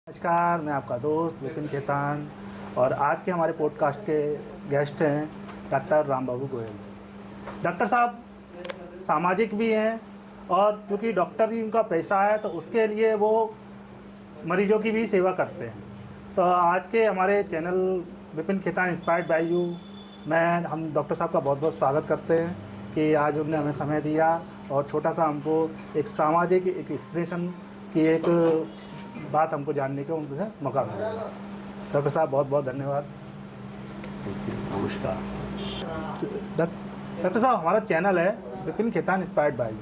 नमस्कार, मैं आपका दोस्त विपिन खेतान और आज के हमारे पॉडकास्ट के गेस्ट हैं डॉक्टर राम बाबू गोयल। डॉक्टर साहब सामाजिक भी हैं और क्योंकि डॉक्टर ही उनका पैसा है तो उसके लिए वो मरीजों की भी सेवा करते हैं। तो आज के हमारे channel Vipin Khetan inspired by you में हम डॉक्टर साहब का बहुत बहुत स्वागत करते हैं कि आज उन्होंने हमें समय दिया और छोटा सा हमको एक सामाजिक एक इंस्पिरेशन की एक बात हमको जानने का उनसे मौका मिला। डॉक्टर साहब बहुत बहुत धन्यवाद। नमस्कार डॉक्टर साहब हमारा चैनल है Vipin Khetan inspired by you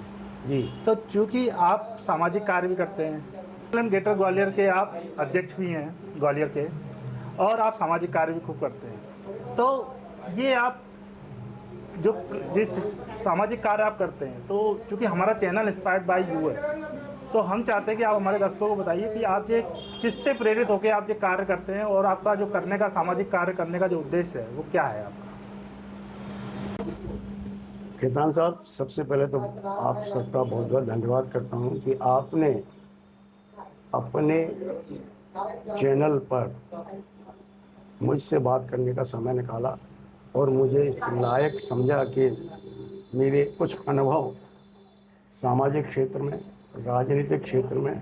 जी। तो चूँकि आप सामाजिक कार्य भी करते हैं, ग्रेटर ग्वालियर के आप अध्यक्ष भी हैं ग्वालियर के, और आप सामाजिक कार्य भी खूब करते हैं। तो ये आप जो जिस सामाजिक कार्य आप करते हैं, तो चूँकि हमारा चैनल इंस्पायर्ड बाय यू है, तो हम चाहते हैं कि आप हमारे दर्शकों को बताइए कि आप ये किससे प्रेरित होकर आप ये कार्य करते हैं और आपका जो करने का सामाजिक कार्य करने का जो उद्देश्य है वो क्या है आपका। खेतान साहब, सबसे पहले तो आप सबका बहुत बहुत धन्यवाद करता हूं कि आपने अपने चैनल पर मुझसे बात करने का समय निकाला और मुझे इस लायक समझा कि मेरे कुछ अनुभव सामाजिक क्षेत्र में, राजनीतिक क्षेत्र में,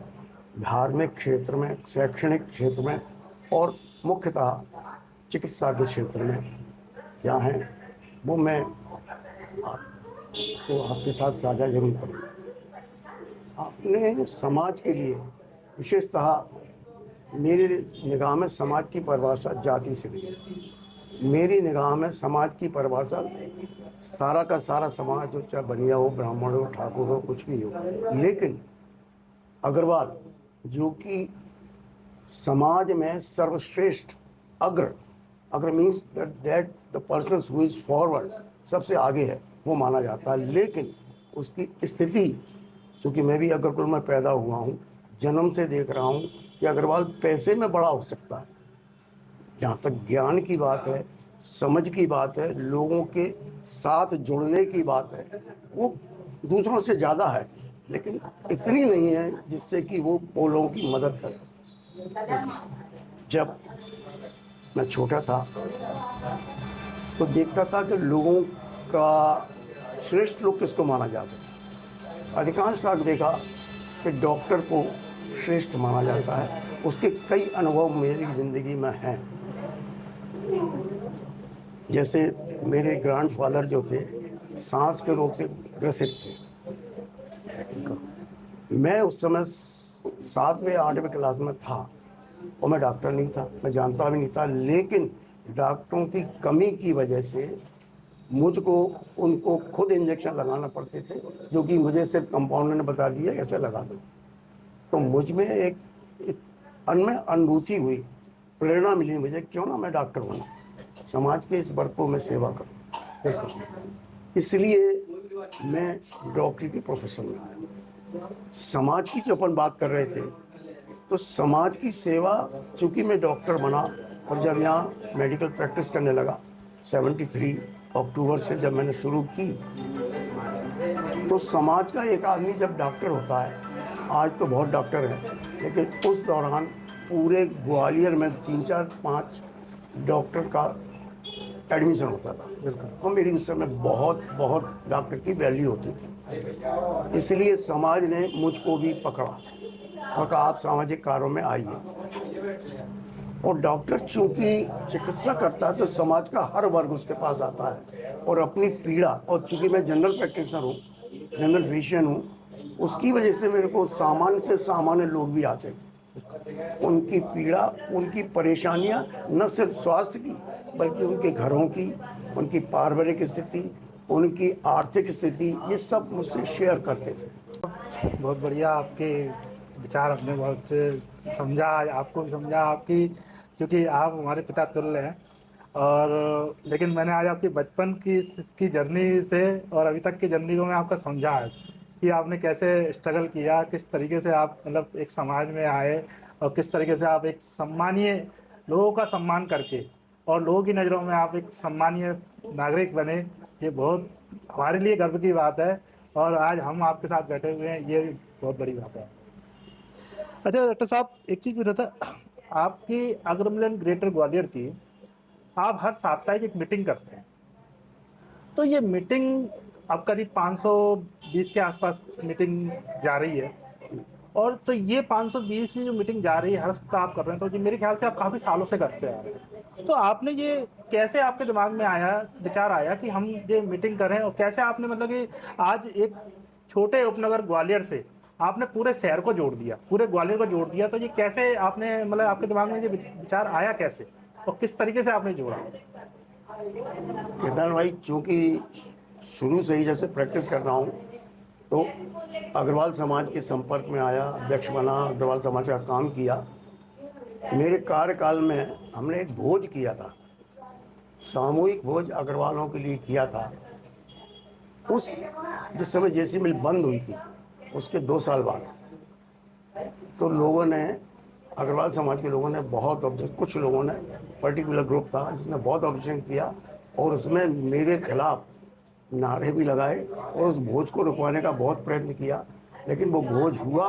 धार्मिक क्षेत्र में, शैक्षणिक क्षेत्र में और मुख्यतः चिकित्सा के क्षेत्र में क्या हैं वो मैं आपको आपके साथ साझा जरूर करूँगा। आपने समाज के लिए विशेषतः मेरी निगाह में समाज की परिभाषा जाति से नहीं है। मेरी निगाह में समाज की परिभाषा सारा का सारा समाज हो, चाहे बनिया हो, ब्राह्मण हो, ठाकुर हो, कुछ भी हो, लेकिन अग्रवाल जो कि समाज में सर्वश्रेष्ठ अग्र means that the person who is forward, सबसे आगे है, वो माना जाता है। लेकिन उसकी स्थिति, चूँकि मैं भी अग्रकुल में पैदा हुआ हूँ, जन्म से देख रहा हूँ कि अग्रवाल पैसे में बड़ा हो सकता है। जहाँ तक ज्ञान की बात है, समझ की बात है, लोगों के साथ जुड़ने की बात है, वो दूसरों से ज़्यादा है, लेकिन इतनी नहीं है जिससे कि वो लोगों की मदद करे। जब मैं छोटा था तो देखता था कि लोगों का श्रेष्ठ लोग किसको माना जाता था। अधिकांश तक देखा कि डॉक्टर को श्रेष्ठ माना जाता है। उसके कई अनुभव मेरी ज़िंदगी में हैं। जैसे मेरे ग्रैंडफादर जो थे सांस के रोग से ग्रसित थे। मैं उस समय 7वीं 8वीं क्लास में था और मैं डॉक्टर नहीं था, मैं जानता भी नहीं था, लेकिन डॉक्टरों की कमी की वजह से मुझको उनको खुद इंजेक्शन लगाना पड़ते थे, जो कि मुझे सिर्फ कंपाउंडर ने बता दिया ऐसे लगा दो। तो मुझ में एक अनमें अनुभूति हुई, प्रेरणा मिली मुझे, क्यों ना मैं डॉक्टर बनूं, समाज के इस वर्ग को मैं सेवा करूं। इसलिए मैं डॉक्टरी के प्रोफेशन में आया। समाज की जो अपन बात कर रहे थे, तो समाज की सेवा, चूँकि मैं डॉक्टर बना और जब यहाँ मेडिकल प्रैक्टिस करने लगा 73 अक्टूबर से जब मैंने शुरू की, तो समाज का एक आदमी जब डॉक्टर होता है, आज तो बहुत डॉक्टर हैं, लेकिन उस दौरान पूरे ग्वालियर में 3 4 5 डॉक्टर का एडमिशन होता था। तो मेरी उस समय बहुत बहुत डॉक्टर की वैल्यू होती थी। इसलिए समाज ने मुझको भी पकड़ा और कहा आप सामाजिक कार्यों में आइए। और डॉक्टर चूँकि चिकित्सा करता है तो समाज का हर वर्ग उसके पास आता है और अपनी पीड़ा, और चूँकि मैं जनरल प्रैक्टिशनर हूँ, जनरल फिजिशियन हूँ, उसकी वजह से मेरे को सामान्य से सामान्य लोग भी आते थे। उनकी पीड़ा, उनकी परेशानियाँ न सिर्फ स्वास्थ्य की बल्कि उनके घरों की, उनकी पारिवारिक स्थिति, उनकी आर्थिक स्थिति, ये सब मुझसे शेयर करते थे। बहुत बढ़िया आपके विचार, हमने बहुत समझा, आपको भी समझा आपकी, क्योंकि आप हमारे पिता तुल्य हैं। और लेकिन मैंने आज आपकी बचपन की जर्नी से और अभी तक की जर्नी को मैं आपका समझा है कि आपने कैसे स्ट्रगल किया, किस तरीके से आप मतलब एक समाज में आए और किस तरीके से आप एक सम्मानीय लोगों का सम्मान करके और लोगों की नज़रों में आप एक सम्मानीय नागरिक बने। ये बहुत हमारे लिए गर्व की बात है और आज हम आपके साथ बैठे हुए हैं, ये बहुत बड़ी बात है। अच्छा डॉक्टर साहब, एक चीज़ पूछना था, आपकी अग्रमिलन ग्रेटर ग्वालियर की आप हर साप्ताहिक एक मीटिंग करते हैं, तो ये मीटिंग अब करीब 520 के आसपास मीटिंग जा रही है, और तो ये 520वीं जो मीटिंग जा रही है हर सप्ताह आप कर रहे हैं, तो ये मेरे ख्याल से आप काफ़ी सालों से करते आ रहे हैं। तो आपने ये कैसे आपके दिमाग में आया, विचार आया कि हम ये मीटिंग करें, और कैसे आपने मतलब कि आज एक छोटे उपनगर ग्वालियर से आपने पूरे शहर को जोड़ दिया, पूरे ग्वालियर को जोड़ दिया, तो ये कैसे आपने मतलब आपके दिमाग में ये विचार आया कैसे और किस तरीके से आपने जोड़ा? केदार भाई, चूँकि शुरू से ही जब से प्रैक्टिस कर रहा हूँ तो अग्रवाल समाज के संपर्क में आया, अध्यक्ष बना, अग्रवाल समाज का काम किया। मेरे कार्यकाल में हमने एक भोज किया था, सामूहिक भोज अग्रवालों के लिए किया था। उस जिस समय जेसी मिल बंद हुई थी उसके 2 साल बाद, तो लोगों ने, अग्रवाल समाज के लोगों ने बहुत ऑब्जेक्ट, कुछ लोगों ने, पर्टिकुलर ग्रुप था जिसने बहुत ऑब्जेक्शन किया और उसमें मेरे खिलाफ नारे भी लगाए और उस भोज को रुकवाने का बहुत प्रयत्न किया, लेकिन वो भोज हुआ।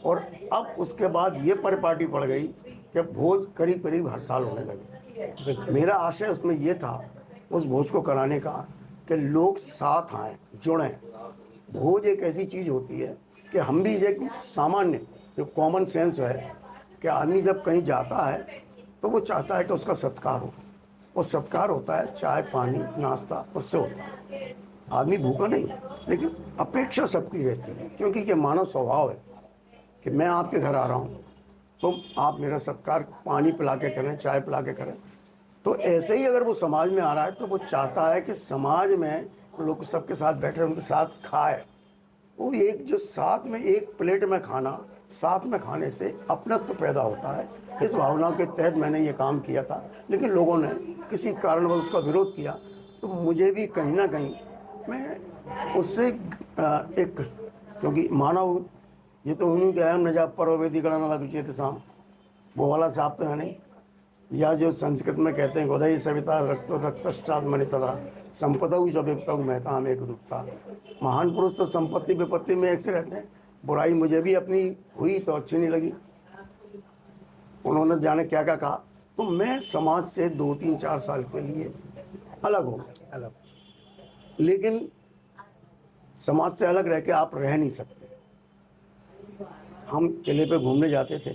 और अब उसके बाद ये परिपाटी पड़ गई कि भोज करीब करीब हर साल होने लगे। मेरा आशय उसमें ये था, उस भोज को कराने का, कि लोग साथ आएँ, जुड़ें। भोज एक ऐसी चीज़ होती है कि हम भी एक सामान्य जो कॉमन सेंस है कि आदमी जब कहीं जाता है तो वो चाहता है कि उसका सत्कार हो। वो सत्कार होता है चाय पानी नाश्ता, उससे होता है। आदमी भूखा नहीं, लेकिन अपेक्षा सबकी रहती है, क्योंकि ये मानव स्वभाव है कि मैं आपके घर आ रहा हूँ तो आप मेरा सत्कार पानी पिला के करें, चाय पिला के करें। तो ऐसे ही अगर वो समाज में आ रहा है तो वो चाहता है कि समाज में लोग सबके साथ बैठे, उनके साथ खाए। वो एक जो साथ में एक प्लेट में खाना, साथ में खाने से अपनत्व पैदा होता है। इस भावना के तहत मैंने ये काम किया था, लेकिन लोगों ने किसी कारणवश उसका विरोध किया, तो मुझे भी कहीं ना कहीं मैं उससे एक, क्योंकि मानव ये तो उन्हीं के अहम नजा परोवेदी गणना लगे थे शाम, वो वाला साहब तो है नहीं। या जो संस्कृत में कहते हैं गोदई सविता रक्त रक्तश्चात मनितदा संपदा जबिता महता में एक रूप था। महान पुरुष तो संपत्ति विपत्ति में एक से रहते हैं। बुराई मुझे भी अपनी हुई तो अच्छी नहीं लगी, उन्होंने जाने क्या क्या कहा, तो मैं समाज से 2-3-4 साल के लिए अलग हो गया। लेकिन समाज से अलग रह के आप रह नहीं सकते। हम किले पे घूमने जाते थे,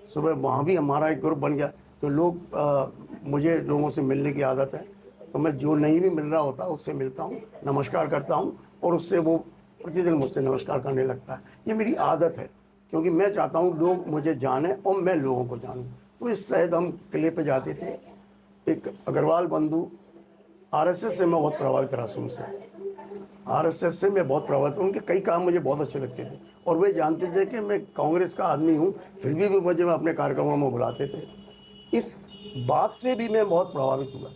सुबह वहाँ भी हमारा एक ग्रुप बन गया। तो लोग मुझे लोगों से मिलने की आदत है, तो मैं जो नहीं भी मिल रहा होता उससे मिलता हूँ, नमस्कार करता हूँ, और उससे वो प्रतिदिन मुझसे नमस्कार करने लगता है। ये मेरी आदत है, क्योंकि मैं चाहता हूँ लोग मुझे जाने और मैं लोगों को जानूँ। तो इस शायद हम किले पे जाते थे। एक अग्रवाल बंधु, आरएसएस से मैं बहुत प्रभावित रहा शुरू से, आरएसएस से मैं बहुत प्रभावित, उनके कई काम मुझे बहुत अच्छे लगते थे, और वे जानते थे कि मैं कांग्रेस का आदमी हूँ, फिर भी मुझे मैं अपने कार्यक्रमों में बुलाते थे। इस बात से भी मैं बहुत प्रभावित हुआ,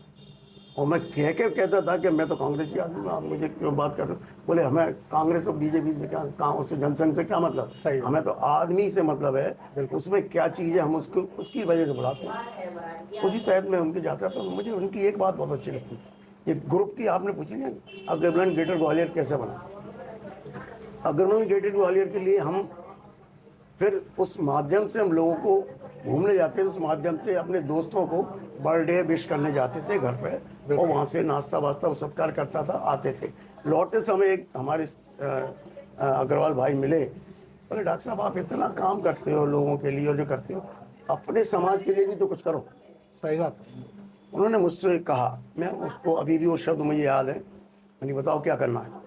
और मैं कह के कहता था कि मैं तो कांग्रेसी आदमी हूँ, आप मुझे क्यों बात कर रहे हो? बोले हमें कांग्रेस और बीजेपी से क्या, उससे जनसंघ से क्या मतलब, हमें तो आदमी से मतलब है, उसमें क्या चीज़ है हम उसको उसकी वजह से बुलाते हैं। उसी तहत मैं उनके जाता था। मुझे उनकी एक बात बहुत अच्छी लगती थी, ये ग्रुप की आपने पूछी ना, अग्रवाल ग्रेटर ग्वालियर कैसे बना। अग्रवाल ग्रेटर ग्वालियर के लिए हम फिर उस माध्यम से हम लोगों को घूमने जाते थे, उस माध्यम से अपने दोस्तों को बर्थडे विश करने जाते थे घर पे, और वहाँ से नाश्ता वास्ता वो सत्कार करता था, आते थे। लौटते समय एक हमारे अग्रवाल भाई मिले, बोले डॉक्टर साहब आप इतना काम करते हो लोगों के लिए, और जो करते हो अपने समाज के लिए भी तो कुछ करो। सही बात। उन्होंने मुझसे कहा, मैं उसको अभी भी वो शब्द मुझे याद है, मैंने बताओ क्या करना है।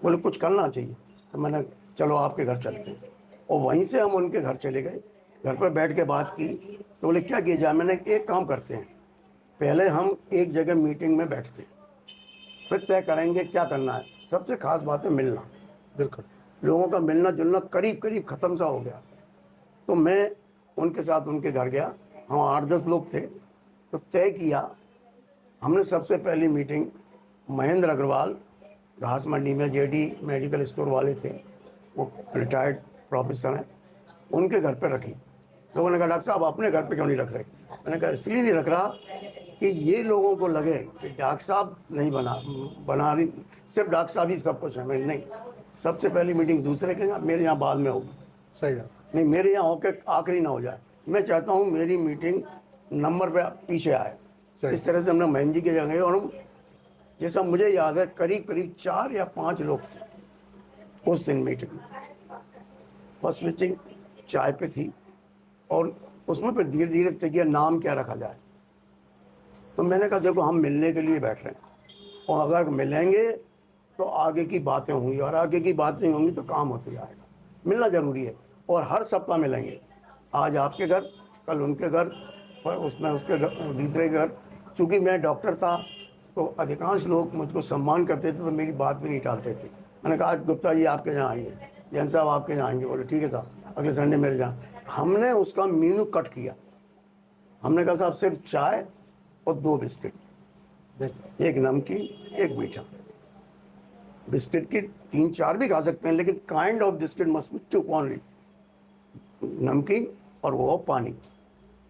बोले कुछ करना चाहिए। तो मैंने चलो आपके घर चलते हैं, और वहीं से हम उनके घर चले गए। घर पर बैठ के बात की, तो बोले क्या किया जाए। मैंने एक काम करते हैं, पहले हम एक जगह मीटिंग में बैठते हैं, फिर तय करेंगे क्या करना है। सबसे खास बात है मिलना। बिल्कुल। लोगों का मिलना जुलना करीब करीब ख़त्म सा हो गया। तो मैं उनके साथ उनके घर गया, हम 8-10 लोग थे। तो तय किया हमने, सबसे पहली मीटिंग महेंद्र अग्रवाल घास मंडी में जेडी मेडिकल स्टोर वाले थे, वो रिटायर्ड प्रोफेसर हैं, उनके घर पर रखी। लोगों ने कहा डॉक्टर साहब अपने घर पे क्यों नहीं रख रहे। मैंने कहा इसलिए नहीं रख रहा कि ये लोगों को लगे कि डॉक्टर साहब नहीं बना रही, सिर्फ डॉक्टर साहब ही सब कुछ है। मैं नहीं, सबसे पहली मीटिंग दूसरे के यहाँ, मेरे यहाँ बाद में होगी। सही है। नहीं मेरे यहाँ होके आखिरी ना हो जाए। मैं चाहता हूँ मेरी मीटिंग नंबर पे पीछे आए। सही। इस तरह से हमने महेंद्र जी के जगह गए और हम, जैसा मुझे याद है, करीब करीब 4 या 5 लोग थे उस दिन मीटिंग में। फर्स्ट मीटिंग चाय पे थी और उसमें फिर धीरे धीरे तय किया नाम क्या रखा जाए। तो मैंने कहा देखो हम मिलने के लिए बैठ रहे हैं और अगर मिलेंगे तो आगे की बातें होंगी और आगे की बातें होंगी तो काम होते जाएगा। मिलना ज़रूरी है और हर सप्ताह मिलेंगे। आज आपके घर, कल उनके घर, उसमें उसके घर, दूसरे घर। चूँकि मैं डॉक्टर था तो अधिकांश लोग मुझको सम्मान करते थे तो मेरी बात भी नहीं टालते थे। मैंने कहा आज गुप्ता जी आपके यहाँ आएंगे, जैन साहब आपके यहाँ आएंगे। बोले ठीक है साहब, अगले संडे मेरे यहाँ। हमने उसका मेनू कट किया। हमने कहा साहब सिर्फ चाय और 2 बिस्किट, एक नमकीन एक मीठा। बिस्किट की 3-4 भी खा सकते हैं लेकिन kind of biscuit must be 2 only. नमकीन और वो पानी,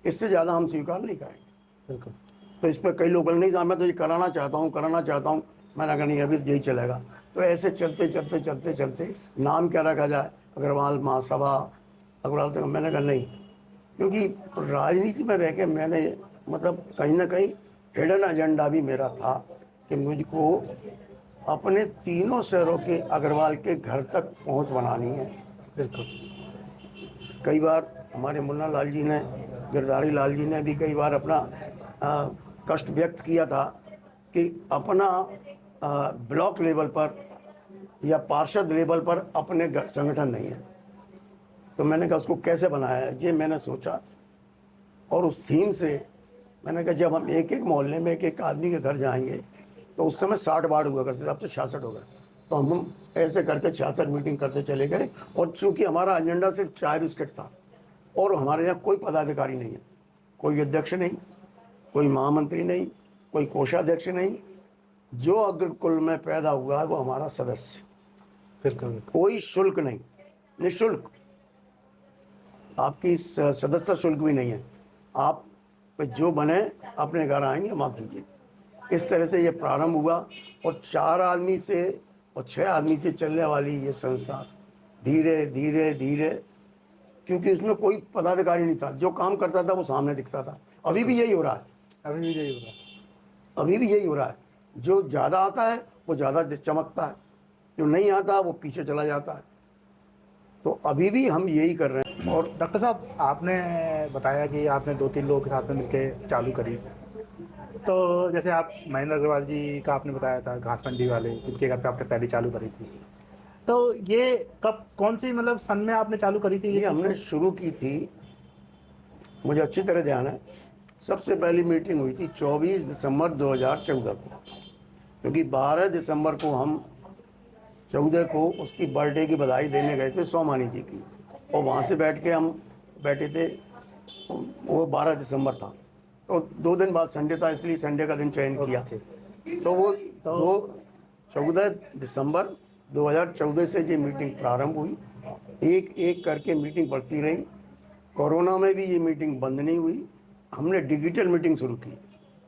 इससे ज़्यादा हम स्वीकार नहीं करेंगे। बिल्कुल। तो इस पर कई लोग बोले नहीं साहब मैं तो ये कराना चाहता हूँ। मैंने कहा नहीं अभी यही चलेगा। तो ऐसे चलते चलते चलते चलते नाम क्या रखा जाए, अग्रवाल महासभा, अग्रवाल तक। मैंने कहा नहीं, क्योंकि राजनीति में रह के मैंने मतलब कहीं ना कहीं हिडन एजेंडा भी मेरा था कि मुझको अपने 3 शहरों के अग्रवाल के घर तक पहुंच बनानी है। बिल्कुल। कई बार हमारे मुन्ना लाल जी ने, गिरधारी लाल जी ने भी कई बार अपना कष्ट व्यक्त किया था कि अपना ब्लॉक लेवल पर या पार्षद लेवल पर अपने संगठन नहीं है। तो मैंने कहा उसको कैसे बनाया है, ये मैंने सोचा और उस थीम से मैंने कहा जब हम एक एक मोहल्ले में एक एक आदमी के घर जाएंगे तो उस समय 60 वार्ड हुआ करते थे, अब तो 66 हो गए। तो हम ऐसे करके 66 मीटिंग करते चले गए। और चूंकि हमारा एजेंडा सिर्फ चाय बिस्किट था और हमारे यहाँ कोई पदाधिकारी नहीं है, कोई अध्यक्ष नहीं, कोई महामंत्री नहीं, कोई कोषाध्यक्ष नहीं, जो अग्रकुल में पैदा हुआ है वो हमारा सदस्य। बिल्कुल। कोई शुल्क नहीं, निःशुल्क, आपकी सदस्य शुल्क भी नहीं है। आप जो बने अपने घर आएंगे माफ कीजिए। इस तरह से ये प्रारंभ हुआ और 4 आदमी से और 6 आदमी से चलने वाली ये संस्था धीरे धीरे धीरे, क्योंकि उसमें कोई पदाधिकारी नहीं था, जो काम करता था वो सामने दिखता था। अभी भी यही हो रहा है, अभी भी यही हो रहा है। अभी भी यही हो रहा है। जो ज़्यादा आता है वो ज़्यादा चमकता है, जो नहीं आता वो पीछे चला जाता है। तो अभी भी हम यही कर रहे हैं। और डॉक्टर साहब आपने बताया कि आपने 2-3 लोगों के साथ में मिलकर चालू करी। तो जैसे आप महेंद्र अग्रवाल जी का आपने बताया था, घास मंडी वाले, इनके घर पे आपने पहले चालू करी थी। तो ये कब, कौन सी मतलब सन में आपने चालू करी थी? ये हमने शुरू की थी, मुझे अच्छी तरह ध्यान है, सबसे पहली मीटिंग हुई थी 24 दिसंबर 2014 को, क्योंकि 12 दिसंबर को हम 14 को उसकी बर्थडे की बधाई देने गए थे सोमानी जी की, और वहाँ से बैठ के हम बैठे थे। वो 12 दिसंबर था तो 2 दिन बाद संडे था, इसलिए संडे का दिन चयन किया। तो वो 14 दिसंबर 2014 से ये मीटिंग प्रारंभ हुई। एक एक करके मीटिंग बढ़ती रही। कोरोना में भी ये मीटिंग बंद नहीं हुई। हमने डिजिटल मीटिंग शुरू की।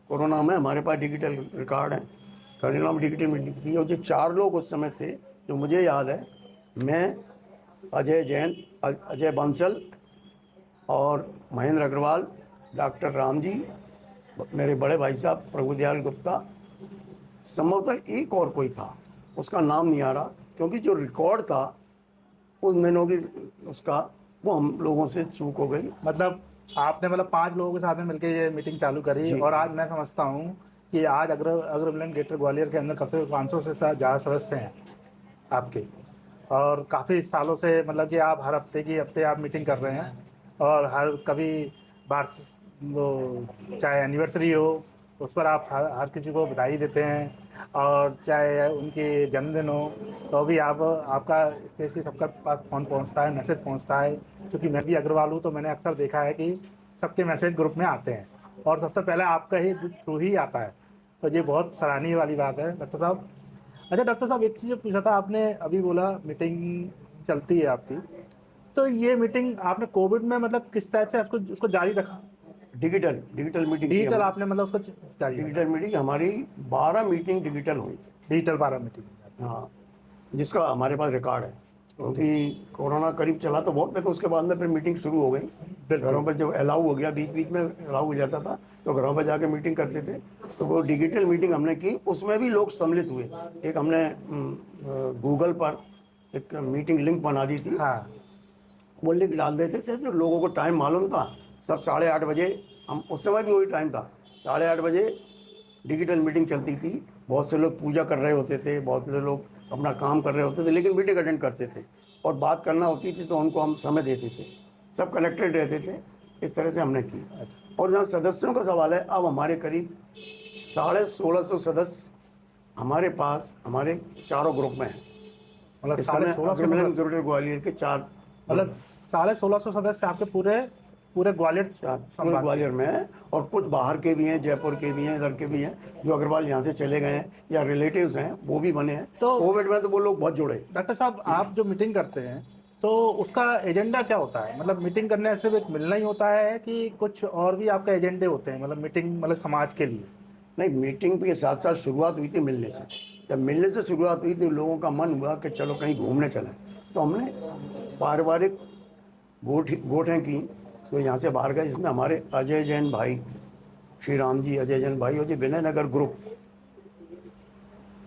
कोरोना में हमारे पास डिजिटल रिकॉर्ड है, कोरोना में डिजिटल मीटिंग थी। और जो 4 लोग उस समय थे जो मुझे याद है, मैं, अजय जैन, अजय बंसल और महेंद्र अग्रवाल, डॉक्टर राम जी, मेरे बड़े भाई साहब प्रभुदयाल गुप्ता, संभवतः एक और कोई था, उसका नाम नहीं आ रहा, क्योंकि जो रिकॉर्ड था उन दिनों की उसका, वो हम लोगों से चूक हो गई। मतलब आपने 5 लोगों के साथ में मिलकर ये मीटिंग चालू करी और आज मैं समझता हूँ कि आज अग्रविलन ग्रेटर ग्वालियर के अंदर कम से कम 500 से ज़्यादा सदस्य हैं आपके। और काफ़ी सालों से कि आप हर हफ्ते आप मीटिंग कर रहे हैं और हर कभी वो चाहे एनिवर्सरी हो उस पर आप हर किसी को बधाई देते हैं, और चाहे उनके जन्मदिन हो तो भी आपका स्पेशली सबका पास फ़ोन पहुंचता है, मैसेज पहुंचता है। क्योंकि मैं भी अग्रवाल हूँ तो मैंने अक्सर देखा है कि सबके मैसेज ग्रुप में आते हैं और सबसे पहले आपका ही थ्रू ही आता है। तो ये बहुत सराहनीय वाली बात है डॉक्टर साहब। अच्छा डॉक्टर साहब, एक चीज़ पूछा था, आपने अभी बोला मीटिंग चलती है आपकी, तो ये मीटिंग आपने कोविड में किस टाइप से उसको जारी रखा? डिजिटल मीटिंग, डिजिटल आपने उसको जारी डिजिटल मीटिंग, हमारी 12 मीटिंग डिजिटल हुई। डिजिटल 12 मीटिंग, हाँ, जिसका हमारे पास रिकॉर्ड है। क्योंकि कोरोना करीब चला तो बहुत, लेकिन उसके बाद में फिर मीटिंग शुरू हो गई। घरों पर जब अलाउ हो गया, बीच बीच में अलाउ हो जाता था तो घरों पर जाके मीटिंग करते थे। तो वो डिजिटल मीटिंग हमने की, उसमें भी लोग सम्मिलित हुए। एक हमने गूगल पर एक मीटिंग लिंक बना दी थी, हाँ। वो लिंक डाल देते थे तो लोगों को टाइम मालूम था। सब 8:30 बजे, हम उस समय भी वही टाइम था, 8:30 बजे डिजिटल मीटिंग चलती थी। बहुत से लोग पूजा कर रहे होते थे, बहुत से लोग अपना काम कर रहे होते थे, लेकिन मीटिंग अटेंड करते थे और बात करना होती थी तो उनको हम समय देते थे। सब कनेक्टेड रहते थे। इस तरह से हमने की। और जहाँ सदस्यों का सवाल है, अब हमारे करीब 1650 सदस्य हमारे पास, हमारे चारों ग्रुप में हैं। मतलब इस साढ़े समय 1600 अग्रमिलन सदस्य, ग्रेटर ग्वालियर के 4 मतलब 1650 सदस्य आपके पूरे पूरे ग्वालियर पूरे संभाग के। ग्वालियर में है। और कुछ बाहर के भी हैं, जयपुर के भी हैं, इधर के भी हैं, जो अग्रवाल यहाँ से चले गए हैं या रिलेटिव्स हैं, वो भी बने हैं। तो कोविड में तो वो लोग बहुत जुड़े। डॉक्टर साहब, आप जो मीटिंग करते हैं तो उसका एजेंडा क्या होता है? मतलब मीटिंग करने से सिर्फ एक मिलना ही होता है कि कुछ और भी आपके एजेंडे होते हैं, मतलब मीटिंग मतलब समाज के लिए? नहीं, मीटिंग के साथ साथ शुरुआत हुई थी मिलने से। जब मिलने से शुरुआत हुई थी, लोगों का मन हुआ कि चलो कहीं घूमने चलें। तो हमने पारिवारिक गोठें की जो यहाँ से बाहर गए, इसमें हमारे अजय जैन भाई, श्री राम जी अजय जैन भाई और जी विनयनगर ग्रुप,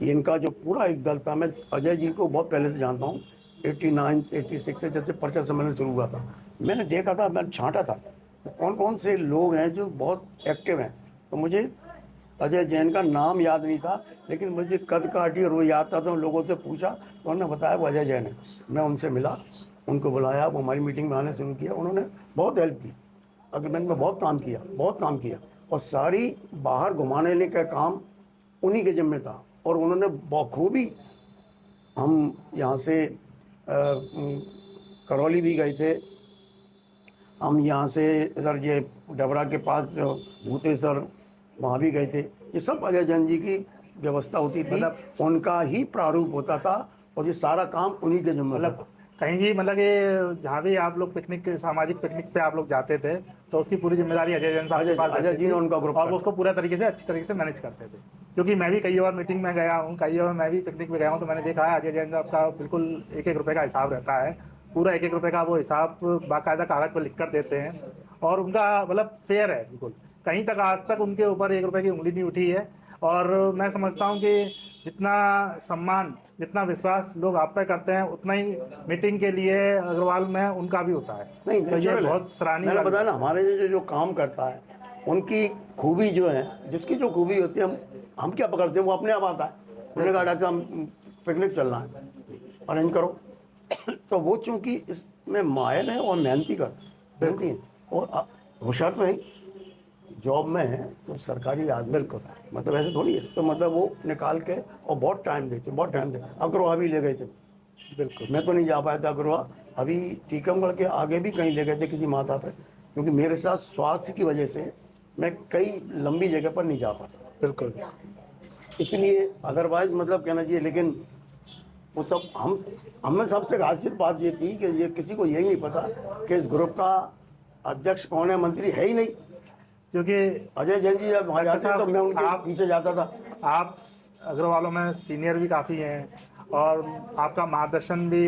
इनका जो पूरा एक दल था। मैं अजय जी को बहुत पहले से जानता हूँ, 89 86 से जब से पर्चा सम्मेलन शुरू हुआ था। मैंने देखा था, मैंने छांटा था कौन कौन से लोग हैं जो बहुत एक्टिव हैं। तो मुझे अजय जैन का नाम याद नहीं था, लेकिन मुझे कद काठी और वो याद था। तो लोगों से पूछा तो उन्होंने बताया वो अजय जैन है। मैं उनसे मिला, उनको बुलाया, वो हमारी मीटिंग में आने शुरू किया। उन्होंने बहुत हेल्प की, अग्रीमेंट में बहुत काम किया, बहुत काम किया। और सारी बाहर घुमाने का काम उन्हीं के जिम्मे था। और उन्होंने बखूबी, हम यहाँ से करौली भी गए थे, हम यहाँ से इधर ये डबरा के पास जो भूतेश्वर, वहाँ भी गए थे। ये सब अजय जैन जी की व्यवस्था होती थी, उनका ही प्रारूप होता था और ये सारा काम उन्हीं के जिम्मे था। मतलब कहीं भी, मतलब कि जहाँ भी आप लोग पिकनिक, सामाजिक पिकनिक पे आप लोग जाते थे तो उसकी पूरी जिम्मेदारी अजय जैन साहब के पास अजय रहती जी ने थी उनका ग्रुप और वो उसको पूरा तरीके से अच्छी तरीके से मैनेज करते थे। क्योंकि मैं भी कई बार मीटिंग में गया हूँ, कई बार मैं भी पिकनिक में गया हूँ, तो मैंने देखा है अजय जैन साहब का बिल्कुल एक एक रुपये का हिसाब रहता है। पूरा एक एक रुपये का वो हिसाब बाकायदा कागज़ पर लिख कर देते हैं और उनका मतलब फेयर है बिल्कुल। कहीं तक आज तक उनके ऊपर एक रुपये की उंगली नहीं उठी है। और मैं समझता हूँ कि जितना सम्मान, जितना विश्वास लोग आप पे करते हैं, उतना ही मीटिंग के लिए अग्रवाल में उनका भी होता है। नहीं, तो ये नेचुरल है। बहुत सराहनीय मैंने बात बताया है। ना, हमारे जो काम करता है उनकी खूबी जो है, जिसकी जो खूबी होती है, हम क्या पकड़ते हैं, वो अपने आप आता है। उन्होंने कहा डॉक्टर हम पिकनिक चलना है, अरेंज करो। तो वो चूंकि इसमें माहिर है और मेहनती है और होशियार तो है, जॉब में है तो सरकारी आदमी, बिल्कुल। मतलब ऐसे थोड़ी है। तो मतलब वो निकाल के और बहुत टाइम देते, बहुत टाइम देते। अग्रवा भी ले गए थे, बिल्कुल। मैं तो नहीं जा पाया था अग्रवा। अभी टीकमगढ़ के आगे भी कहीं ले गए थे किसी माता पे, क्योंकि मेरे साथ स्वास्थ्य की वजह से मैं कई लंबी जगह पर नहीं जा पाता, बिल्कुल। इसलिए अदरवाइज मतलब कहना चाहिए। लेकिन वो सब हमें सबसे खासियत बात ये थी कि ये किसी को यही नहीं पता कि इस ग्रुप का अध्यक्ष कौन है, मंत्री है ही नहीं। क्योंकि अजय जैन जी जब वहाँ जाते तो मैं उनके पीछे जाता था। आप अग्रवालों में सीनियर भी काफ़ी हैं और आपका मार्गदर्शन भी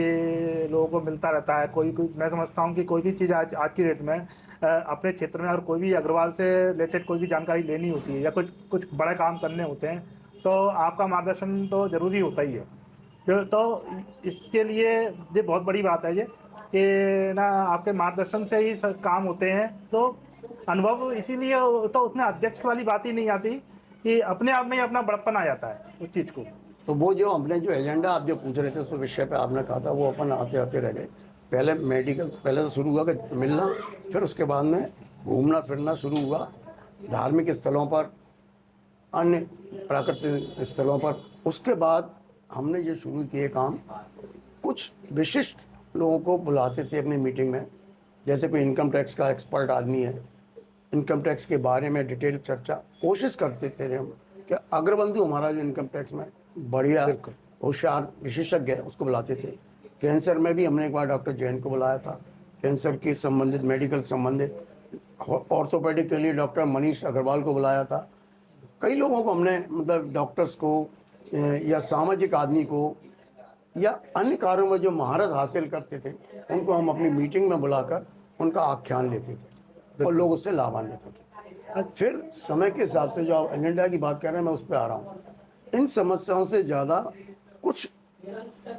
लोगों को मिलता रहता है। कोई कोई मैं समझता हूँ कि कोई भी चीज़ आज आज की डेट में अपने क्षेत्र में और कोई भी अग्रवाल से रिलेटेड कोई भी जानकारी लेनी होती है या कुछ कुछ बड़े काम करने होते हैं तो आपका मार्गदर्शन तो ज़रूरी होता ही है। तो इसके लिए ये बहुत बड़ी बात है ये कि ना आपके मार्गदर्शन से ही काम होते हैं। तो अनुभव इसीलिए तो उसमें अध्यक्ष वाली बात ही नहीं आती कि अपने आप में ही अपना बड़प्पन आ जाता है उस चीज़ को। तो वो जो हमने जो एजेंडा आप जो पूछ रहे थे उस विषय पे आपने कहा था, वो अपन आते आते रह गए। पहले मेडिकल, पहले तो शुरू हुआ कि मिलना, फिर उसके बाद में घूमना फिरना शुरू हुआ धार्मिक स्थलों पर, अन्य प्राकृतिक स्थलों पर। उसके बाद हमने ये शुरू किए काम, कुछ विशिष्ट लोगों को बुलाते थे अपनी मीटिंग में। जैसे कोई इनकम टैक्स का एक्सपर्ट आदमी है, इनकम टैक्स के बारे में डिटेल चर्चा, कोशिश करते थे हम कि अग्रबंधु हमारा जो इनकम टैक्स में बढ़िया होशियार विशेषज्ञ है उसको बुलाते थे। कैंसर में भी हमने एक बार डॉक्टर जैन को बुलाया था, कैंसर के संबंधित, मेडिकल संबंधित। ऑर्थोपेडिक के लिए डॉक्टर मनीष अग्रवाल को बुलाया था। कई लोगों को हमने, मतलब डॉक्टर्स को या सामाजिक आदमी को, या अन्य कार्यों में जो महारत हासिल करते थे उनको हम अपनी मीटिंग में बुलाकर उनका आख्यान लेते थे और लोग उससे लाभान्वित होते थे। फिर समय के हिसाब से जो आप एजेंडा की बात कर रहे हैं मैं उस पर आ रहा हूँ। इन समस्याओं से ज़्यादा कुछ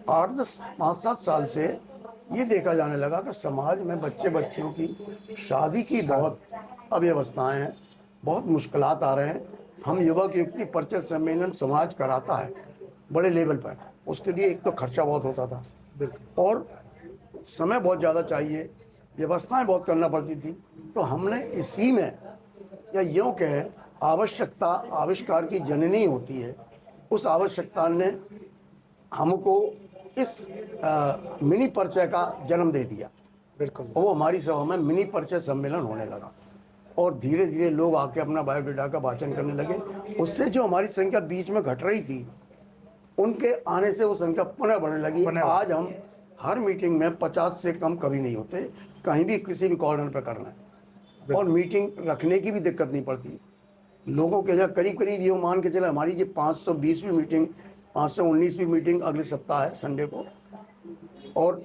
8-10-5-7 साल से ये देखा जाने लगा कि समाज में बच्चे बच्चियों की शादी की बहुत अव्यवस्थाएं हैं, बहुत मुश्किलात आ रहे हैं। हम युवक युवती परिचय सम्मेलन समाज कराता है बड़े लेवल पर, उसके लिए एक तो खर्चा बहुत होता था और समय बहुत ज़्यादा चाहिए, व्यवस्थाएं बहुत करना पड़ती थी। तो हमने इसी में, या यूँ कहें आवश्यकता आविष्कार की जननी होती है, उस आवश्यकता ने हमको इस मिनी परिचय का जन्म दे दिया। बिल्कुल। और वो हमारी सभा में मिनी परिचय सम्मेलन होने लगा और धीरे धीरे लोग आके अपना बायोडाटा का वाचन करने लगे। उससे जो हमारी संख्या बीच में घट रही थी, उनके आने से वो संख्या पुनः बढ़ने लगी। आज हम हर मीटिंग में 50 से कम कभी नहीं होते, कहीं भी किसी भी कॉर्नर पर करना है, और मीटिंग रखने की भी दिक्कत नहीं पड़ती लोगों के। यहाँ करीब करीब ये मान के चले हमारी ये 520वीं मीटिंग, 519वीं मीटिंग अगले सप्ताह है संडे को, और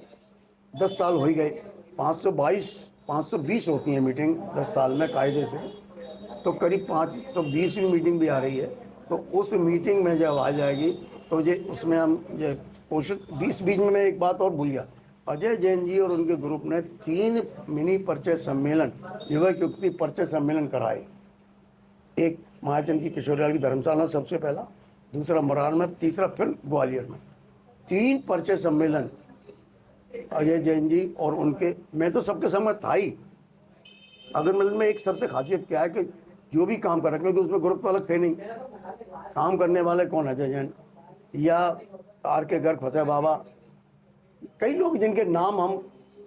10 साल हो ही गए। 520 होती है मीटिंग 10 साल में कायदे से, तो करीब 520वीं मीटिंग भी आ रही है। तो उस मीटिंग में जब आ जाएगी तो ये उसमें हम ये कोशिश, बीच में मैं एक बात और भूल गया, अजय जैन जी और उनके ग्रुप ने 3 मिनी परिचय सम्मेलन, युवक युक्ति परिचय सम्मेलन कराए। एक महाचंद की किशोरियाल की धर्मशाला सबसे पहला, दूसरा मुरार में, तीसरा फिर ग्वालियर में। 3 परिचय सम्मेलन अजय जैन जी और उनके, मैं तो सबके संग में था ही। अगर मिल में एक सबसे खासियत क्या है कि जो भी काम कर रहे हैं, क्योंकि उसमें ग्रुप तो अलग थे नहीं, काम करने वाले कौन, अजय जैन या आर के गर्ग, फतेह बाबा, कई लोग जिनके नाम हम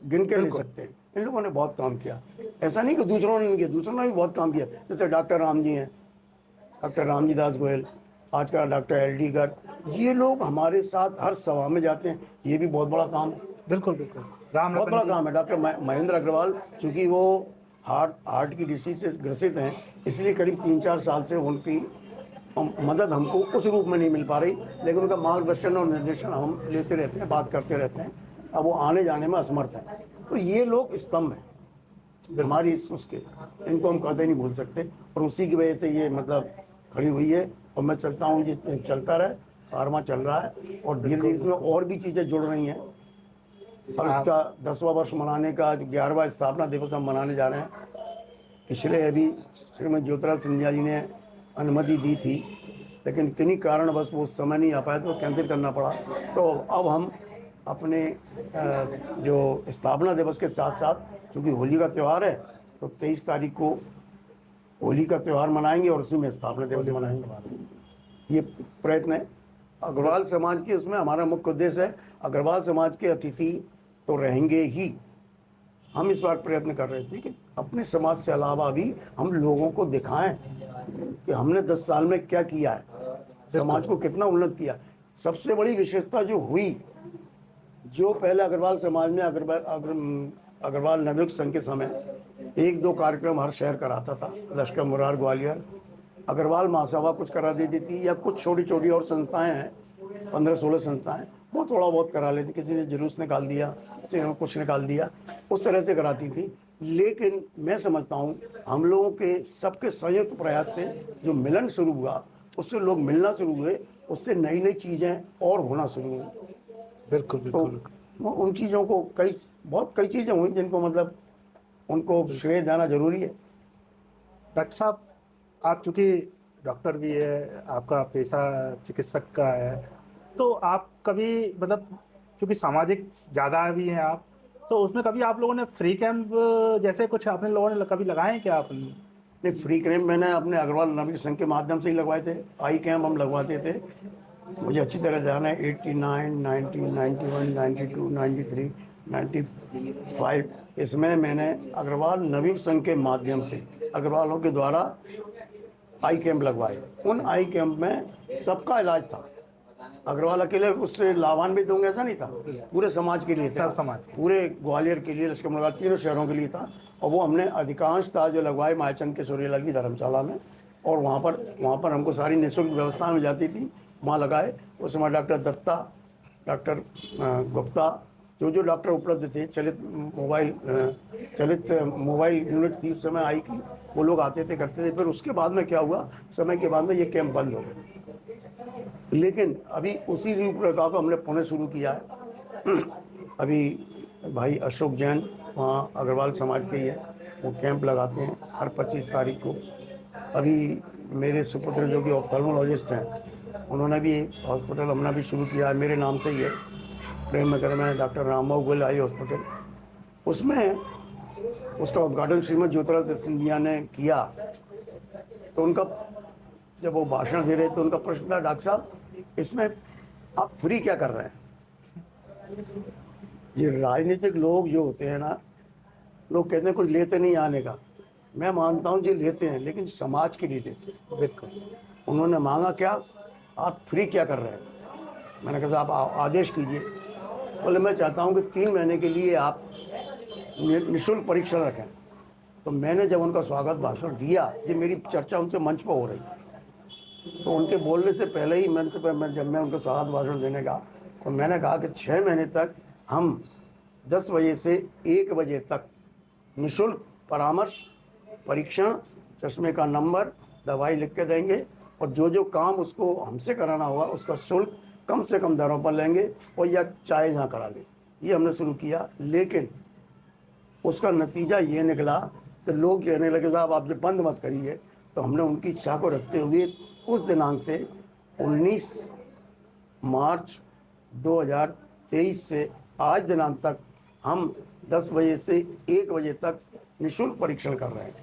गिन के ले सकते हैं। इन लोगों ने बहुत काम किया। ऐसा नहीं कि दूसरों ने नहीं किया, दूसरों ने भी बहुत काम किया। जैसे डॉक्टर राम जी हैं, डॉक्टर रामजी दास गोयल, आज का डॉक्टर LD गर्ग, ये लोग हमारे साथ हर सभा में जाते हैं। ये भी बहुत बड़ा काम है। बिल्कुल बिल्कुल, बहुत बड़ा काम है। डॉक्टर महेंद्र अग्रवाल, चूँकि वो हार्ट की डिसीज से ग्रसित हैं, इसलिए करीब 3-4 साल से उनकी मदद हमको उस रूप में नहीं मिल पा रही, लेकिन उनका मार्गदर्शन और निर्देशन हम लेते रहते हैं, बात करते रहते हैं। अब वो आने जाने में असमर्थ हैं। तो ये लोग स्तंभ हैं हमारी उसके, इनको हम कदे नहीं भूल सकते, और उसी की वजह से ये मतलब खड़ी हुई है। और मैं चलता हूँ ये चलता रहे, कारवां चल रहा है, और धीरे धीरे इसमें और भी चीज़ें जुड़ रही हैं। अब इसका 10वां वर्ष मनाने का, 11वां स्थापना दिवस हम मनाने जा रहे हैं। पिछले अभी श्रीमती ज्योतिराज सिंधिया जी ने अनुमति दी थी, लेकिन किन्हीं कारण बस वो समय नहीं आ पाया तो कैंसिल करना पड़ा। तो अब हम अपने जो स्थापना दिवस के साथ साथ, क्योंकि होली का त्यौहार है, तो 23 तारीख को होली का त्यौहार मनाएंगे और उसी में स्थापना दिवस मनाएंगे। ये प्रयत्न है अग्रवाल समाज के। उसमें हमारा मुख्य उद्देश्य है, अग्रवाल समाज के अतिथि तो रहेंगे ही। हम इस बार प्रयत्न कर रहे थे कि अपने समाज से अलावा भी हम लोगों को दिखाएं कि हमने 10 साल में क्या किया है, समाज को कितना उन्नत किया। सबसे बड़ी विशेषता जो हुई, जो पहले अग्रवाल समाज में अग्रवाल नवयुग संघ के समय 1-2 कार्यक्रम हर शहर कराता था, लश्कर, मुरार, ग्वालियर, अग्रवाल महासभा कुछ करा देती थी, या कुछ छोटी छोटी और संस्थाएं हैं, 15-16 संस्थाएं, वो थोड़ा बहुत करा लेती। किसी ने जुलूस निकाल दिया, किसी ने कुछ निकाल दिया, उस तरह से कराती थी। लेकिन मैं समझता हूँ हम लोगों के सबके संयुक्त प्रयास से जो मिलन शुरू हुआ, उससे लोग मिलना शुरू हुए, उससे नई नई चीज़ें और होना शुरू हुई। बिल्कुल बिल्कुल। तो उन चीज़ों को कई चीज़ें हुई जिनको मतलब उनको श्रेय देना जरूरी है। डॉक्टर साहब, आप चूँकि डॉक्टर भी है, आपका पेशा चिकित्सक का है, तो आप कभी मतलब क्योंकि सामाजिक ज़्यादा भी हैं आप, तो उसमें कभी आप लोगों ने फ्री कैंप जैसे कुछ अपने लोगों ने कभी लगाए हैं क्या? आपने नहीं, फ्री कैंप मैंने अपने अग्रवाल नवयुग संघ के माध्यम से ही लगवाए थे। आई कैंप हम लगवाते थे, मुझे अच्छी तरह ध्यान है। 89, 90, 91, 92, 93, 95, इसमें मैंने अग्रवाल नवयुग संघ के माध्यम से अग्रवालों के द्वारा आई कैंप लगवाए। उन आई कैंप में सबका इलाज था। अग्रवाल अकेले उससे लाभान्वित होंगे ऐसा नहीं था, पूरे समाज के लिए था, समाज, पूरे ग्वालियर के लिए, लश्कर मुरार, तीनों शहरों के लिए था। और वो हमने अधिकांश था जो लगवाए महाचंद के सूर्यलाल की धर्मशाला में, और वहाँ पर हमको सारी निःशुल्क व्यवस्था मिल जाती थी, वहाँ लगाए। उस समय डॉक्टर दत्ता डॉक्टर गुप्ता, जो जो डॉक्टर उपलब्ध थे, चलित मोबाइल यूनिट थी उस समय आई की, वो लोग आते थे करते थे। फिर उसके बाद में क्या हुआ, समय के बाद में ये कैंप बंद हो गए। लेकिन अभी उसी रूपरेखा को हमने पुनः शुरू किया है। अभी भाई अशोक जैन वहाँ अग्रवाल समाज के ही है, वो कैंप लगाते हैं हर 25 तारीख को। अभी मेरे सुपुत्र जो कि ऑप्थेल्मोलॉजिस्ट हैं, उन्होंने भी एक हॉस्पिटल अपना भी शुरू किया है, मेरे नाम से ही है, प्रेम नगर में doctor Rambabu Goyal eye hospital. उसमें उसका उद्घाटन श्रीमद ज्योतिरादित्य सिंधिया ने किया। तो उनका जब वो भाषण दे रहे थे, उनका प्रश्न था, डॉक्टर साहब इसमें आप फ्री क्या कर रहे हैं? ये राजनीतिक लोग जो होते हैं ना, लोग कहते हैं कुछ लेते नहीं आने का। मैं मानता हूँ जो लेते हैं, लेकिन समाज के लिए लेते हैं। बिल्कुल। उन्होंने मांगा क्या, आप फ्री क्या कर रहे हैं? मैंने कहा साहब आप आदेश कीजिए। बोले मैं चाहता हूँ कि 3 महीने के लिए आप निःशुल्क परीक्षण रखें। तो मैंने जब उनका स्वागत भाषण दिया, जब मेरी चर्चा उनसे मंच पर हो रही थी, तो उनके बोलने से पहले ही मंच पर जब मैं उनको स्वागत भाषण देने का, तो मैंने कहा कि 6 महीने तक हम 10 बजे से 1 बजे तक निःशुल्क परामर्श, परीक्षण, चश्मे का नंबर, दवाई लिख के देंगे, और जो जो काम उसको हमसे कराना होगा उसका शुल्क कम से कम दरों पर लेंगे, और या चाहे जहाँ करा ले। ये हमने शुरू किया। लेकिन उसका नतीजा ये निकला कि लोग कहने लगे साहब आप जब बंद मत करिए। तो हमने उनकी इच्छा को रखते हुए उस दिनांक से 19 मार्च 2023 से आज दिनांक तक हम 10 बजे से 1 बजे तक निःशुल्क परीक्षण कर रहे हैं।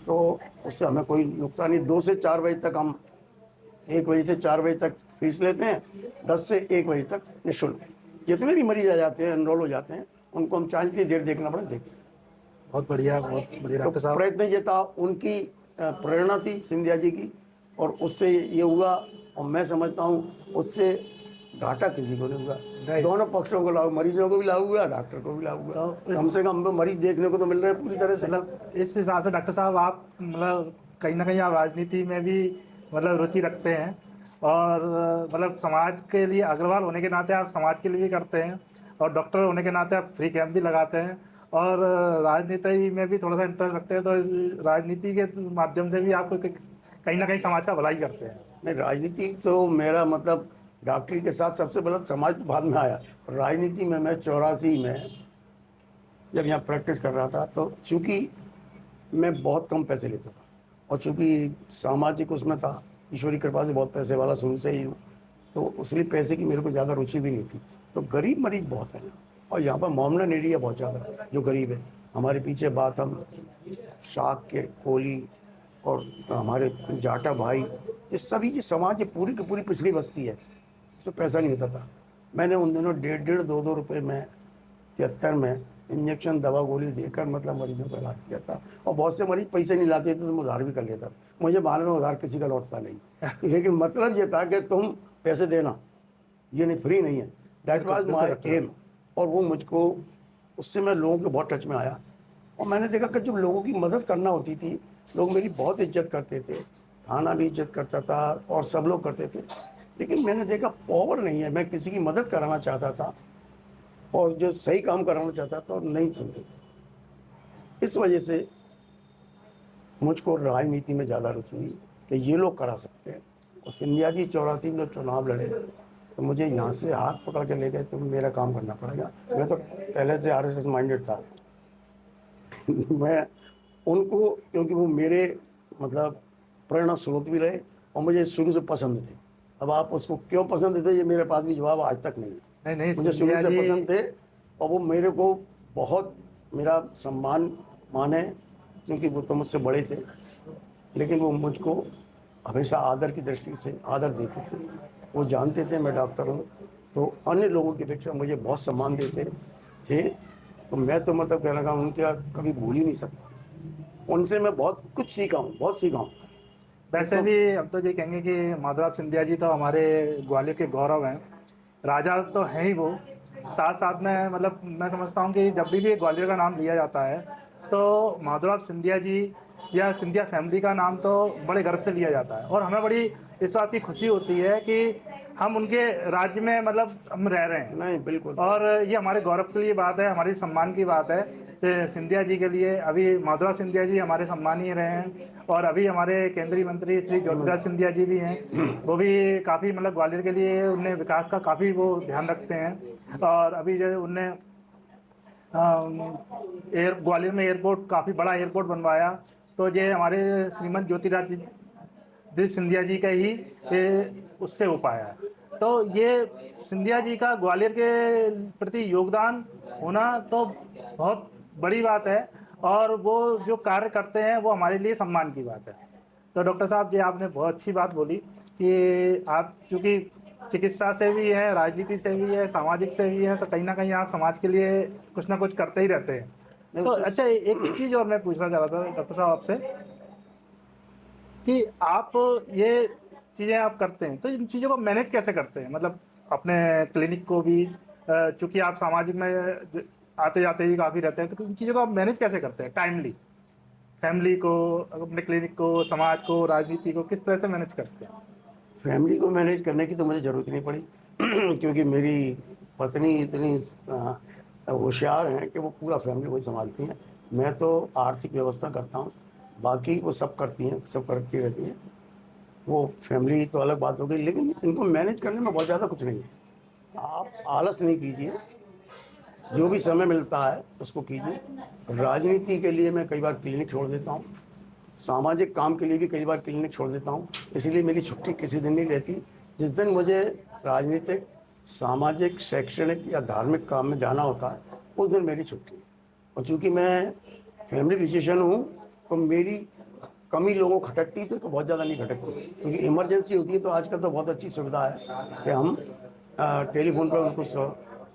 तो उससे हमें कोई नुकसान नहीं। 2 से 4 बजे तक हम 1 बजे से 4 बजे तक फीस लेते हैं, 10 से 1 बजे तक निःशुल्क। जितने भी मरीज आ जाते हैं, एनरोल हो जाते हैं, उनको हम चाहे जितनी देर देखना पड़े देखते हैं। बहुत बढ़िया डॉक्टर तो साहब। प्रयत्न ये था, उनकी प्रेरणा थी सिंधिया जी की, और उससे ये हुआ। और मैं समझता हूँ उससे घाटा किसी को नहीं हुआ। दोनों पक्षों को लागू, मरीजों को भी लागू हुआ, डॉक्टर को भी लागू हुआ। कम से कम मरीज देखने को तो मिल रहे हैं पूरी तरह से। मतलब इस हिसाब से डॉक्टर साहब आप मतलब कहीं ना कहीं आप राजनीति में भी मतलब रुचि रखते हैं, और मतलब समाज के लिए अग्रवाल होने के नाते आप समाज के लिए भी करते हैं, और डॉक्टर होने के नाते आप फ्री कैंप भी लगाते हैं, और राजनीति में भी थोड़ा सा इंटरेस्ट रखते हैं। तो इस राजनीति के माध्यम से भी आप कहीं ना कहीं समाज का भलाई करते हैं। नहीं, राजनीति तो मेरा मतलब डॉक्टरी के साथ सबसे पहले समाज तो बाद में आया। राजनीति में मैं 84 में जब यहाँ प्रैक्टिस कर रहा था, तो चूँकि मैं बहुत कम पैसे लेता था, और चूँकि सामाजिक उसमें था, ईश्वरी कृपा से बहुत पैसे वाला शुरू से ही हूँ, तो इसलिए पैसे की मेरे को ज़्यादा रुचि भी नहीं थी। तो गरीब मरीज बहुत हैं, और यहाँ पर मोमडन एरिया बहुत ज़्यादा जो गरीब है। हमारे पीछे बात हम शाक के कोली और हमारे जाटा भाई, ये सभी ये समाज, ये पूरी की पूरी पिछड़ी बस्ती है, इस पर पैसा नहीं होता था। मैंने उन दिनों 1.5-2 रुपये में 73 में इंजेक्शन दवा गोली देकर मतलब मरीजों का इलाज किया था। और बहुत से मरीज पैसे नहीं लाते थे तो मैं उधार भी कर लेता था। मुझे मालूम है उधार किसी का लौटता नहीं, लेकिन मतलब ये था कि तुम पैसे देना, ये नहीं, फ्री नहीं है। That was my aim. और वो मुझको, उससे मैं लोगों के बहुत टच में आया, और मैंने देखा कि जब लोगों की मदद करना होती थी, लोग मेरी बहुत इज्जत करते थे, थाना भी इज्जत करता था और सब लोग करते थे। लेकिन मैंने देखा पावर नहीं है, मैं किसी की मदद कराना चाहता था और जो सही काम कराना चाहता था और नहीं सुनते थे। इस वजह से मुझको राजनीति में ज़्यादा रुचि हुई कि ये लोग करा सकते हैं। और सिंधिया जी 84 में चुनाव लड़े, तो मुझे यहाँ से हाथ पकड़ के ले गए, तो मेरा काम करना पड़ेगा। मैं तो पहले से RSS माइंडेड था। मैं उनको, क्योंकि वो मेरे मतलब प्रेरणा स्रोत भी रहे और मुझे शुरू से पसंद थे। अब आप उसको क्यों पसंद थे, ये मेरे पास भी जवाब आज तक नहीं है। नहीं, मुझे शुरू से पसंद थे, और वो मेरे को बहुत मेरा सम्मान माने, क्योंकि वो तो मुझसे बड़े थे, लेकिन वो मुझको हमेशा आदर की दृष्टि से आदर देते थे। वो जानते थे मैं डॉक्टर हूँ, तो अन्य लोगों की अपेक्षा मुझे बहुत सम्मान देते थे। तो मैं तो मतलब कहना का उनके कभी भूल ही नहीं सकता। उनसे मैं बहुत कुछ सीखा हूँ, बहुत सीखा हूँ। वैसे भी अब तो ये कहेंगे कि माधवराव सिंधिया जी तो हमारे ग्वालियर के गौरव हैं, राजा तो हैं ही वो, साथ साथ में मतलब मैं समझता हूँ कि जब भी ग्वालियर का नाम लिया जाता है तो माधवराव सिंधिया जी या सिंधिया फैमिली का नाम तो बड़े गर्व से लिया जाता है। और हमें बड़ी इस बात की खुशी होती है कि हम उनके राज्य में मतलब हम रह रहे हैं। नहीं बिल्कुल। और ये हमारे गौरव के लिए बात है, हमारी सम्मान की बात है। सिंधिया जी के लिए, अभी माधुरा सिंधिया जी हमारे सम्मानीय रहे हैं, और अभी हमारे केंद्रीय मंत्री श्री ज्योतिराज सिंधिया जी भी हैं, वो भी काफ़ी मतलब ग्वालियर के लिए उनने विकास का काफ़ी वो ध्यान रखते हैं। और अभी जो उनने ग्वालियर में एयरपोर्ट, काफ़ी बड़ा एयरपोर्ट बनवाया, तो ये हमारे श्रीमंत ज्योतिरादित्य सिंधिया जी का ही उससे हो पाया है। तो ये सिंधिया जी का ग्वालियर के प्रति योगदान होना तो बहुत बड़ी बात है, और वो जो कार्य करते हैं वो हमारे लिए सम्मान की बात है। तो डॉक्टर साहब जी, आपने बहुत अच्छी बात बोली कि आप चूँकि चिकित्सा से भी हैं, राजनीति से भी है, सामाजिक से भी हैं, तो कहीं ना कहीं आप समाज के लिए कुछ ना कुछ करते ही रहते हैं। नहीं, तो उससे अच्छा, एक चीज़ और मैं पूछना चाह रहा था डॉक्टर साहब आपसे, कि आप ये चीज़ें आप करते हैं तो इन चीज़ों को मैनेज कैसे करते हैं? मतलब अपने क्लिनिक को भी, चूँकि आप सामाजिक में आते जाते ही काफ़ी रहते हैं, तो इन चीज़ों को आप मैनेज कैसे करते हैं टाइमली? फैमिली को, अपने क्लिनिक को, समाज को, राजनीति को किस तरह से मैनेज करते हैं? फैमिली को मैनेज करने की तो मुझे ज़रूरत नहीं पड़ी क्योंकि मेरी पत्नी इतनी होशियार हैं कि वो पूरा फैमिली वही संभालती हैं। मैं तो आर्थिक व्यवस्था करता हूँ, बाकी वो सब करती हैं, सब करती रहती हैं। वो फैमिली तो अलग बात हो गई, लेकिन इनको मैनेज करने में बहुत ज़्यादा कुछ नहीं है। आप आलस नहीं कीजिए, जो भी समय मिलता है उसको कीजिए। राजनीति के लिए मैं कई बार क्लिनिक छोड़ देता हूँ, सामाजिक काम के लिए भी कई बार क्लिनिक छोड़ देता हूँ, इसलिए मेरी छुट्टी किसी दिन नहीं रहती। जिस दिन मुझे राजनीतिक, सामाजिक, शैक्षणिक या धार्मिक काम में जाना होता है उस दिन मेरी छुट्टी है। और चूँकि मैं फैमिली फिजिशियन हूँ तो मेरी कमी लोगों को खटकती तो बहुत ज़्यादा नहीं खटकती, क्योंकि इमरजेंसी होती है तो आजकल तो बहुत अच्छी सुविधा है कि हम टेलीफोन पर उनको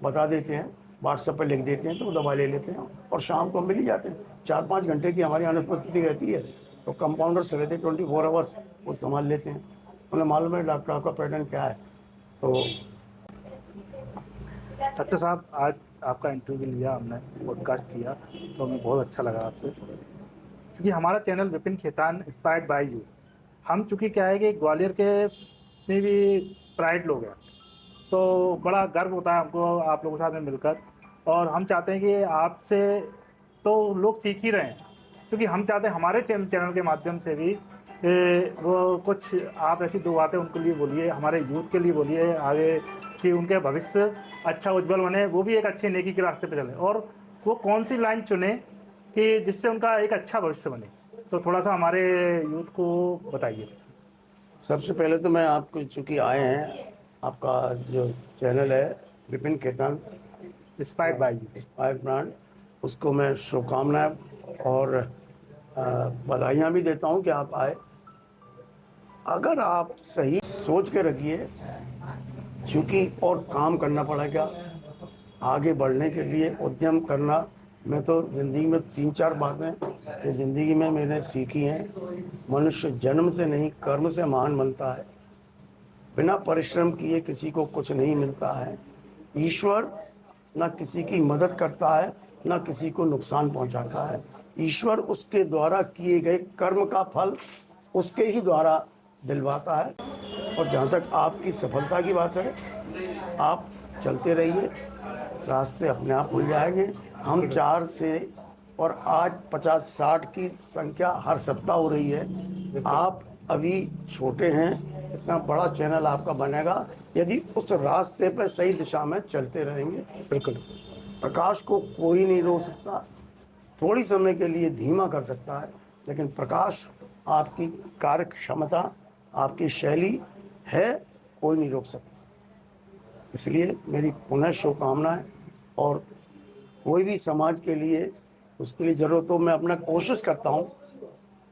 बता देते हैं, व्हाट्सएप पर लिख देते हैं तो वो दवा ले लेते हैं और शाम को मिल ही जाते हैं। 4-5 घंटे की हमारी अनुपस्थिति रहती है तो कंपाउंडर्स रहते 24 आवर्स, वो संभाल लेते हैं। उन्हें मालूम है डॉक्टर आपका पैटर्न क्या है। तो डॉक्टर साहब, आज आपका इंटरव्यू लिया हमने, पॉडकास्ट किया, तो हमें बहुत अच्छा लगा आपसे, क्योंकि हमारा channel Vipin Khetan inspired by you. हम चूँकि क्या है कि ग्वालियर के में भी प्राइड लोग हैं, तो बड़ा गर्व होता है हमको आप लोगों के साथ में मिलकर, और हम चाहते हैं कि आपसे तो लोग सीख ही रहे हैं, क्योंकि हम चाहते हैं हमारे चैनल के माध्यम से भी वो कुछ आप ऐसी दो बातें उनके लिए बोलिए, हमारे यूथ के लिए बोलिए आगे, कि उनके भविष्य अच्छा उज्जवल बने, वो भी एक अच्छे नेकी के रास्ते पे चले, और वो कौन सी लाइन चुने कि जिससे उनका एक अच्छा भविष्य बने। तो थोड़ा सा हमारे यूथ को बताइए। सबसे पहले तो मैं आपको, चूँकि आए हैं, आपका जो चैनल है Vipin Khetan inspired by you, inspire brand, उसको मैं शुभकामनाएं और बधाइयाँ भी देता हूँ कि आप आए। अगर आप सही सोच के रखिए, क्योंकि और काम करना पड़ेगा आगे बढ़ने के लिए, उद्यम करना। मैं तो ज़िंदगी में 3-4 बातें जो ज़िंदगी में मैंने सीखी हैं, मनुष्य जन्म से नहीं कर्म से महान बनता है, बिना परिश्रम किए किसी को कुछ नहीं मिलता है, ईश्वर ना किसी की मदद करता है ना किसी को नुकसान पहुंचाता है, ईश्वर उसके द्वारा किए गए कर्म का फल उसके ही द्वारा दिलवाता है। और जहाँ तक आपकी सफलता की बात है, आप चलते रहिए, रास्ते अपने आप खुल जाएंगे। हम 4 से, और आज 50-60 की संख्या हर सप्ताह हो रही है। आप अभी छोटे हैं, इतना बड़ा चैनल आपका बनेगा यदि उस रास्ते पर सही दिशा में चलते रहेंगे। बिल्कुल। प्रकाश को कोई नहीं रोक सकता, थोड़ी समय के लिए धीमा कर सकता है, लेकिन प्रकाश आपकी कार्य क्षमता, आपकी शैली है, कोई नहीं रोक सकता। इसलिए मेरी पुनः शुभकामनाएं, और कोई भी समाज के लिए उसके लिए ज़रूरत हो, मैं अपना कोशिश करता हूँ,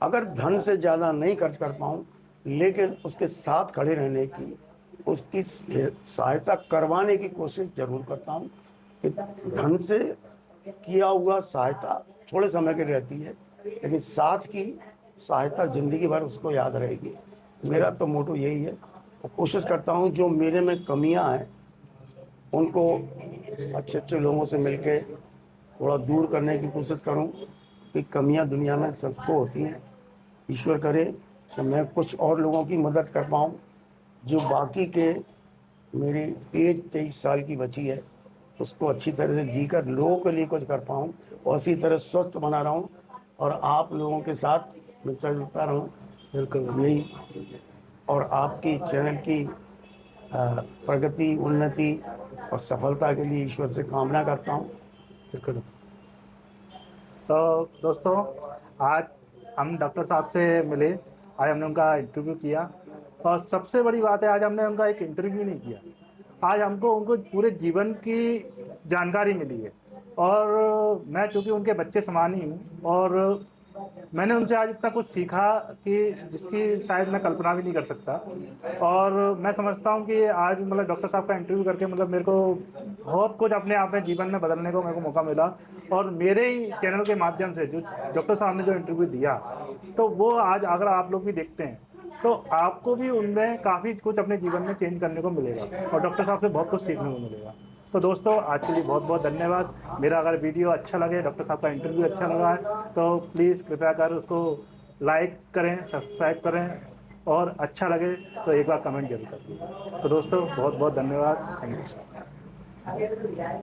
अगर धन से ज़्यादा नहीं खर्च कर पाऊँ लेकिन उसके साथ खड़े रहने की, उसकी सहायता करवाने की कोशिश ज़रूर करता हूँ। कि धन से किया हुआ सहायता थोड़े समय की रहती है, लेकिन साथ की सहायता ज़िंदगी भर उसको याद रहेगी। मेरा तो मोटो यही है, और कोशिश करता हूँ जो मेरे में कमियाँ हैं उनको अच्छे अच्छे लोगों से मिलके थोड़ा दूर करने की कोशिश करूं। कि कमियां दुनिया में सबको होती हैं, ईश्वर करे कि मैं कुछ और लोगों की मदद कर पाऊं जो बाकी के मेरी एज 23 साल की बची है, उसको अच्छी तरह से जीकर लोगों के लिए कुछ कर पाऊँ और इसी तरह स्वस्थ बना रहा हूँ और आप लोगों के साथ मिलता जुलता रहूँ, बिल्कुल यही। और आपकी चैनल की प्रगति, उन्नति और सफलता के लिए ईश्वर से कामना करता हूँ। बिल्कुल। तो दोस्तों, आज हम डॉक्टर साहब से मिले, आज हमने उनका इंटरव्यू किया और सबसे बड़ी बात है आज हमने उनका एक इंटरव्यू नहीं किया, आज हमको उनको पूरे जीवन की जानकारी मिली है। और मैं चूँकि उनके बच्चे समान ही हूँ और मैंने उनसे आज इतना कुछ सीखा कि जिसकी शायद मैं कल्पना भी नहीं कर सकता। और मैं समझता हूँ कि आज मतलब डॉक्टर साहब का इंटरव्यू करके मतलब मेरे को बहुत कुछ अपने आप में जीवन में बदलने को मेरे को मौका मिला। और मेरे ही चैनल के माध्यम से जो डॉक्टर साहब ने जो इंटरव्यू दिया, तो वो आज अगर आप लोग भी देखते हैं तो आपको भी उनमें काफ़ी कुछ अपने जीवन में चेंज करने को मिलेगा और डॉक्टर साहब से बहुत कुछ सीखने को मिलेगा। तो दोस्तों, आज के लिए बहुत बहुत धन्यवाद। मेरा अगर वीडियो अच्छा लगे, डॉक्टर साहब का इंटरव्यू अच्छा लगा है तो प्लीज़ कृपया कर उसको लाइक करें, सब्सक्राइब करें और अच्छा लगे तो एक बार कमेंट जरूर करिए। तो दोस्तों, बहुत बहुत धन्यवाद। Thank you.